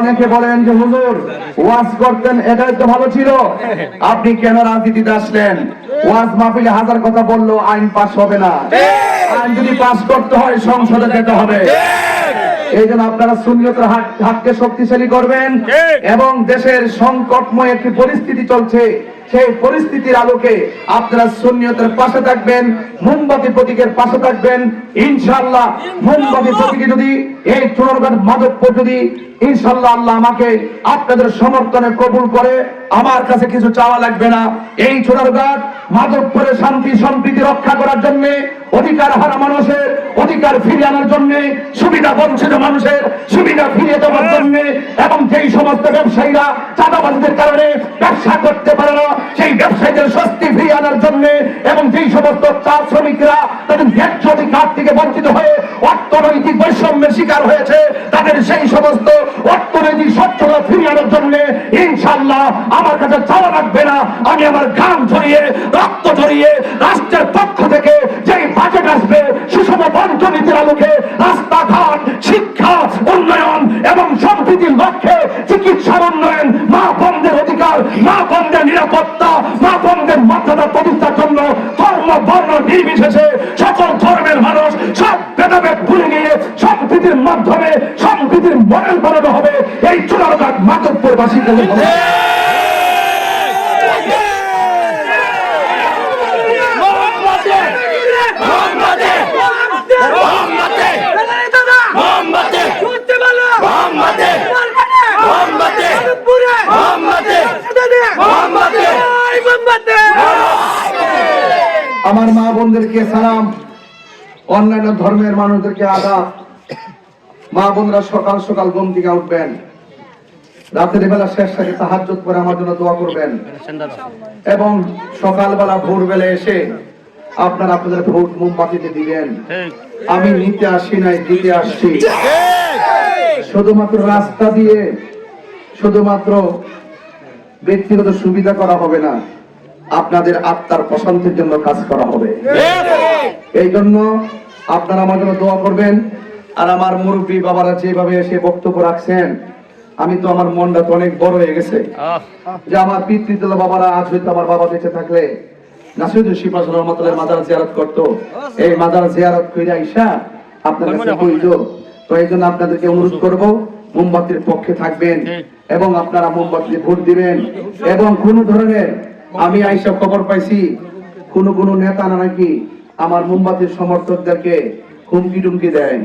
অনেকে বলেন যে হুজুর ওয়াজ করতেন, এটাই তো ভালো ছিল, আপনি কেন রাজনীতিতে আসলেন? ওয়াজ মাহফিলে হাজার কথা বললো আইন পাস হবে না। আইন যদি পাস করতে হয় সংসদে যেতে হবে। এই জন্য আপনারা সুন্নিয়তের হাতকে শক্তিশালী করবেন এবং দেশের সংকটময় একটি পরিস্থিতি চলছে, সেই পরিস্থিতির আলোকে আপনারা সুন্নিয়তের পাশে থাকবেন, মোমবাতি প্রতীকের পাশে থাকবেন। ইনশাআল্লাহ মোমবাতি প্রতীকে যদি এই চোরারঘাট মাধবপুর যদি ইনশাআল্লাহ আল্লাহ আমাকে আপনাদের সমর্থনে কবুল করে, আমার কাছে কিছু চাওয়া লাগবে না। এই চোরারঘাট মাধবপুরে শান্তি সম্প্রীতি রক্ষা করার জন্য, অধিকার হারা মানুষের অধিকার ফিরিয়ে আনার জন্য, সুবিধা বঞ্চিত মানুষের সুবিধা ফিরিয়ে দেওয়ার জন্য, এবং যেই সমস্ত ব্যবসায়ীরা চাঁদাবাজিদের কারণে ব্যবসা করতে পারে না সেই ব্যবসায়ীদের স্বস্তি ফিরিয়ে আনার জন্য, এবং যেই সমস্ত চা শ্রমিকরা তাদের ন্যায্য অধিকার থেকে বঞ্চিত হয়ে অর্থনৈতিক বৈষম্যের শিকার হয়েছে, তাদের সেই সমস্ত অর্থনৈতিক স্বচ্ছতা ফিরিয়ে আনার জন্য ইনশাআল্লাহ আমার কাছে চাওয়া লাগবে না। আমি আমার ঘাম ঝরিয়ে রক্ত ঝরিয়ে রাষ্ট্রের পক্ষ থেকে যেই বাজেট আসবে সুষম বন্টনীতির আলোকে রাস্তাঘাট, শিক্ষা, উন্নয়ন এবং সম্প্রীতির লক্ষ্যে চিকিৎসার উন্নয়ন, মা বোনদের অধিকার, মা বোনদের নিরাপত্তা, মা বোনদের মর্যাদা প্রতিষ্ঠার জন্য ধর্ম বর্ণ নির্বিশেষে সকল ধর্মের মানুষ সব ভেদাভেদ ভুলে গিয়ে সম্প্রীতির মাধ্যমে সম্প্রীতির মডেল বানানো হবে এই চোরারঘাট মাধবপুরবাসীকে। আমার মা বোনদেরকে সালাম, অন্যান্য ধর্মের মানুষদেরকে আদাব। মা বোনরা সকাল সকাল ঘুম থেকে উঠবেন, রাতের বেলা শেষ থেকে তাহাজ্জুদ করে আমার জন্য দোয়া করবেন, এবং সকালবেলা ভোরবেলা এসে আপনারা আপনাদের ভোট মোমবাতিতে দিবেন। আমি নিতে আসি নাই, দিতে আসছি। শুধুমাত্র রাস্তা দিয়ে শুধুমাত্র ব্যক্তিগত সুবিধা করা হবে না, আপনাদের আত্মার প্রশান্তির জন্য কাজ করা হবে। এই জন্য আপনারা আমার জন্য দোয়া করবেন। আর আমার মুরব্বী বাবারা যেভাবে এসে বক্তব্য রাখছেন, আমি তো আমার মনটা তো অনেক বড় হয়ে গেছে যে আমার পিতৃতুল্য বাবারা আজ হয়তো আমার বাবা বেঁচে থাকলে নাসিরুদ্দিন শিপাস রহমতুল্লাহ মাজার জিয়ারত করতো, এই মাজার জিয়ারত করে আইসা আপনার কাছে কইতো। তো এই জন্য আপনাদেরকে অনুরোধ করব মোমবাতির পক্ষে থাকবেন এবং আপনারা মোমবাতিতে ভোট দিবেন। এবং কোন ধরনের, আমি আইসা খবর পাইছি কোন নেতা নাকি আমার মোমবাতির সমর্থকদেরকে হুমকি টুমকি দেয়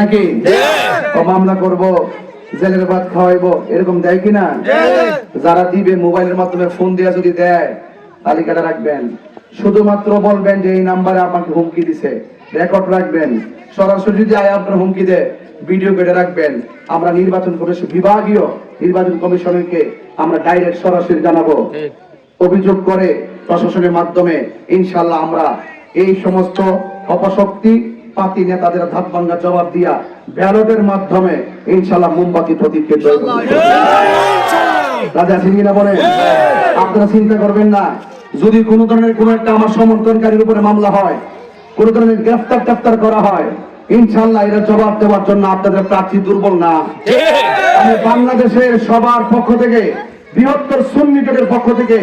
নাকি, মামলা করব, জেলের ভাত খাওয়াইবো, এরকম দেয় কিনা? যারা দিবে মোবাইলের মাধ্যমে ফোন দিয়ে যদি দেয় তালিকাটা রাখবেন, শুধুমাত্র বলবেন যে এই নাম্বারে আমাকে হুমকি দিছে, রেকর্ড রাখবেন। সরাসরি যদি আয় আপনার হুমকি দেয় ভিডিও করে রাখবেন। আমরা নির্বাচন কমিশন, বিভাগীয় নির্বাচন কমিশনকে আমরা ডাইরেক্ট সরাসরি জানাবো, অভিযোগ করে প্রশাসনের মাধ্যমে ইনশাআল্লাহ আমরা এই সমস্ত অপশক্তি পাতি নেতাদের ধাপ ভাঙ্গা জবাব দিয়া ব্যালটের মাধ্যমে ইনশাআল্লাহ মোমবাতি প্রতীককে জয় করব। রাজা সিংহীরা বলেন, আপনারা চিন্তা করবেন না, যদি কোনো ধরনের কোনো একটা আমার সমর্থনকারীর উপরে মামলা হয়, কোন ধরনের গ্রেফতার করা হয়, ইনশাআল্লাহ এর জবাব দেওয়ার জন্য আপনাদের প্রার্থী দুর্বল না। আমি বাংলাদেশের সবার পক্ষ থেকে, বৃহত্তর সুন্নি জোটের পক্ষ থেকে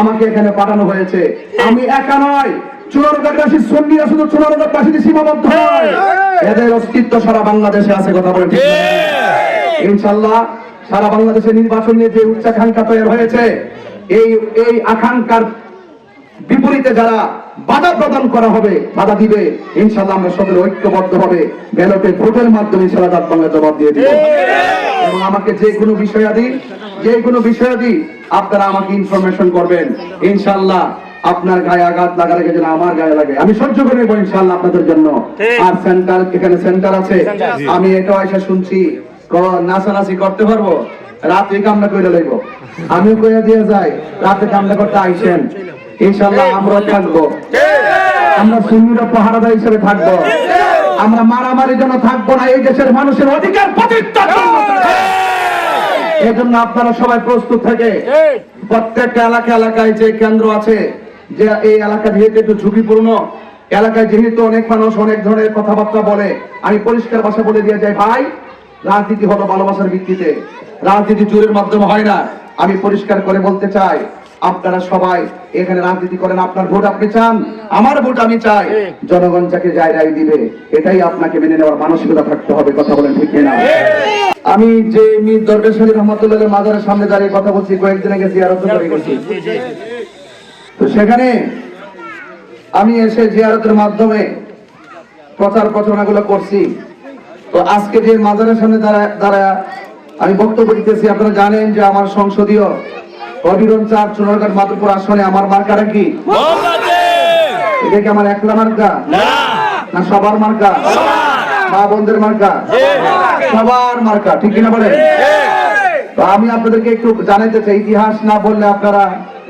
আমাকে এখানে পাঠানো হয়েছে। আমি একা নয়, চুনারুঘাটবাসী সুন্নিরা শুধু চুনারুঘাটবাসীতে সীমাবদ্ধ নয়, এদের অস্তিত্ব সারা বাংলাদেশে আছে। কথা বলেন ইনশাআল্লাহ সারা বাংলাদেশে নির্বাচন নিয়ে যে উচ্চাকাঙ্ক্ষা তৈরি হয়েছে, এই আকাঙ্ক্ষার বিপরীতে যারা বাধা প্রদান করা হবে, বাধা দিবে, ইনশাআল্লাহ আমরা সকলে ঐক্যবদ্ধ হবে ব্যালটে ভোটের মাধ্যমে ইনশাআল্লাহ ডাক বাংলা জবাব দিয়ে দিব। এবং আমাকে যে কোনো বিষয়াদি আপনারা আমাকে ইনফরমেশন করবেন। ইনশাআল্লাহ আপনার গায়ে আঘাত লাগার আগে যেন আমার গায়ে লাগে, আমি সহ্য করে নেব ইনশাআল্লাহ আপনাদের জন্য। আর সেন্টার, এখানে সেন্টার আছে, আমি এটাও এসে শুনছি নাচানাচি করতে পারবো, রাতে কামনা করে লাগবো, আমিও কইয়া দিয়ে যাই রাতে কামনা করতে আইসেন, ইনশাআল্লাহ আমরাও থাকবো। আমরা সুন্নিরা পাহারাদার হিসেবে থাকবো, আমরা মারামারির জন্য থাকবো না, এই দেশের মানুষের অধিকার প্রতিষ্ঠার জন্য। এই জন্য আপনারা সবাই প্রস্তুত থেকে প্রত্যেকটা এলাকায় যে কেন্দ্র আছে, যে এই এলাকা যেহেতু একটু ঝুঁকিপূর্ণ এলাকায়, যেহেতু অনেক মানুষ অনেক ধরনের কথাবার্তা বলে, আমি পরিষ্কার ভাষা বলে দিয়ে যাই, ভাই রাজনীতি হলো ভালোবাসার ভিত্তিতে, রাজনীতি জোরের মাধ্যমে হয় না। আমি পরিষ্কার করে বলতে চাই, আপনারা সবাই এখানে রাজনীতি করেন, আপনার ভোট আপনি চান, আমার ভোট আমি চাই, জনগণ যাকে জায়গায় দিবে এটাই আপনাকে মেনে নেওয়ার মানসিকতা থাকতে হবে। কথা বলেন ঠিক কিনা? আমি যে মীর দরবেশ আলী রহমাতুল্লাহ মাজারের সামনে দাঁড়িয়ে কথা বলছি, কয়েকদিন আগে জিয়ারত করে গেছি। তো সেখানে আমি এসে জিয়ারতের মাধ্যমে প্রচার প্রচারণাগুলো করছি। তো আজকে যে মাজারের সামনে দাঁড়ায় আমি বক্তব্য দিতেছি, আপনারা জানেন যে আমার সংসদীয় অবিরন 4 চুনারঘাট মাধবপুর আসনে আমার মার্কাটা কি? এটা কি আমার একলা মার্কা না সবার মার্কা? মা বোনদের মার্কা? সবার মার্কা, ঠিক কিনা বলেন? তো আমি আপনাদেরকে একটু জানাইতে চাই, ইতিহাস না বললে আপনারা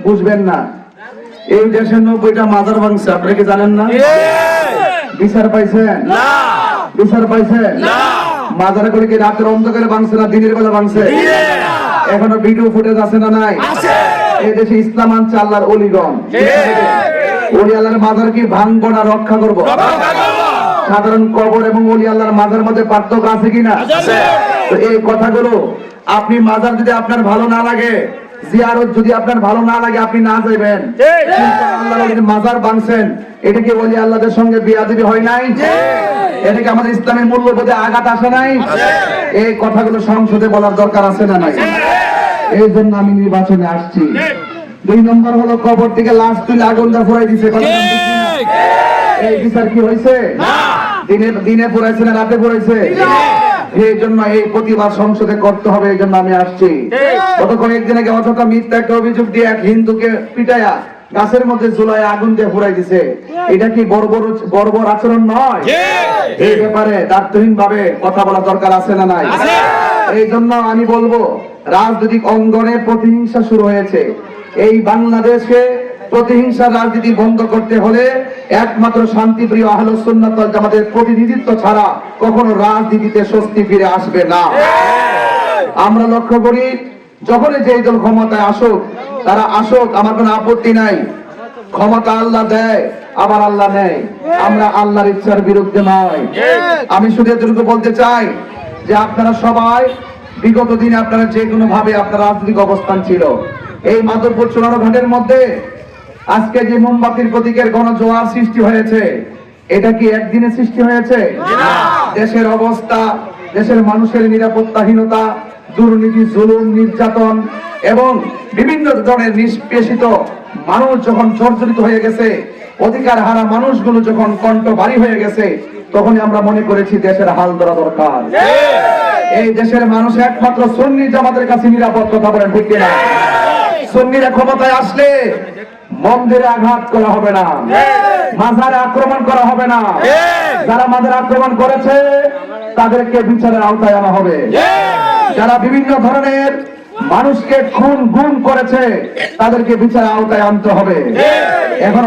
বুঝবেন না। এই দেশের 90টা মাজার ভাঙছে, আপনারা কি জানেন না? বিচার পাইছেন? বিচার পাইছেন? মাজার করে কি রাতের অন্ধকারে ভাঙছে না দিনের বেলা ভাঙছে? এখনো ভিডিও ফুটেজ আছে না নাই? এই দেশে ইসলাম আনছে আল্লাহর অলিগণ, ওলি আল্লাহর মাজার কি ভাঙবো না রক্ষা করবো? সাধারণ কবর এবং ওলি আল্লাহর মাজার মধ্যে পার্থক্য আছে কিনা? তো এই কথাগুলো আপনি, মাজার যদি আপনার ভালো না লাগে, জিয়ারত যদি আপনার ভালো না লাগে, আপনি না যাইবেন। আল্লাহর মাজার ভাঙছেন, এটা কি ওলি আল্লাহদের সঙ্গে বিয়াদবি হয় নাই? এটা কি আমাদের ইসলামের মূল্যবোধে আঘাত আসে নাই? এই কথাগুলো সংসদে বলার দরকার আছে না নাই? এই জন্য আমি নির্বাচনে আসছি। 2 নম্বর হলো কবর থেকে লাশ তুলে আগুন দা ফুরাই দিছে। এই বিচার কি হয়েছে? দিনে পুরাইছে না রাতে পুরাইছে? এই জন্য এই প্রতিবাদ সংসদে করতে হবে, এই জন্য আমি আসছি। গত কয়েকদিন আগে অযথা মিথ্যা একটা অভিযোগ দিয়ে এক হিন্দুকে পিটায়া গাছের মধ্যে ঝুলায় আগুন দিয়ে পুরাই দিছে। এটা কি বর্বর আচরণ নয়? এই ব্যাপারে দায়িত্বহীন ভাবে কথা বলা দরকার আছে না নাই? এই জন্য আমি বলবো, রাজনৈতিক অঙ্গনে প্রতিহিংসা শুরু হয়েছে। এই বাংলাদেশে প্রতিহিংসার রাজনীতি বন্ধ করতে হলে একমাত্র শান্তিপ্রিয় আহলে সুন্নাত ওয়াল জামাতের প্রতিনিধিত্ব ছাড়া কখনো রাজনীতিতে স্বস্তি ফিরে আসবে না। আমরা লক্ষ্য করি, যখনই যে দল ক্ষমতায় আসুক, তারা আসুক, আমার কোনো আপত্তি নাই। ক্ষমতা আল্লাহ দেয়, আবার আল্লাহ নেয়, আমরা আল্লাহর ইচ্ছার বিরুদ্ধে নয়। আমি শুধু এতটুকু বলতে চাই যে আপনারা সবাই বিগত দিনে আপনারা যে কোনো ভাবে আপনার রাজনৈতিক অবস্থান ছিল, এই মাধবপুর চুনারঘাটের মধ্যে আজকে যে মোমবাতির প্রতীকের গণজোয়ার সৃষ্টি হয়েছে, এটা কি একদিনে সৃষ্টি হয়েছে? দেশের অবস্থা, দেশের মানুষের নিরাপত্তাহীনতা, দুর্নীতি, জুলুম, নির্যাতন এবং বিভিন্ন ধরনের নিষ্পেষিত মানুষ যখন জর্জরিত হয়ে গেছে, অধিকার হারা মানুষগুলো যখন কণ্ঠ ভারী হয়ে গেছে, তখনই আমরা মনে করেছি দেশের হাল ধরা দরকার। এই দেশের মানুষ একমাত্র সুন্নি জামাতের কাছে নিরাপদ। কথা বলেন ঠিক কিনা? সুন্নিরা ক্ষমতায় আসলে মন্দিরে আঘাত করা হবে না, মাজারে আক্রমণ করা হবে না, যারা মাজারে আক্রমণ করেছে তাদেরকে বিচারের আওতায় আনা হবে, যারা বিভিন্ন ধরনের মানুষকে খুন গুম করেছে তাদেরকে বিচারের আওতায় আনতে হবে। এখন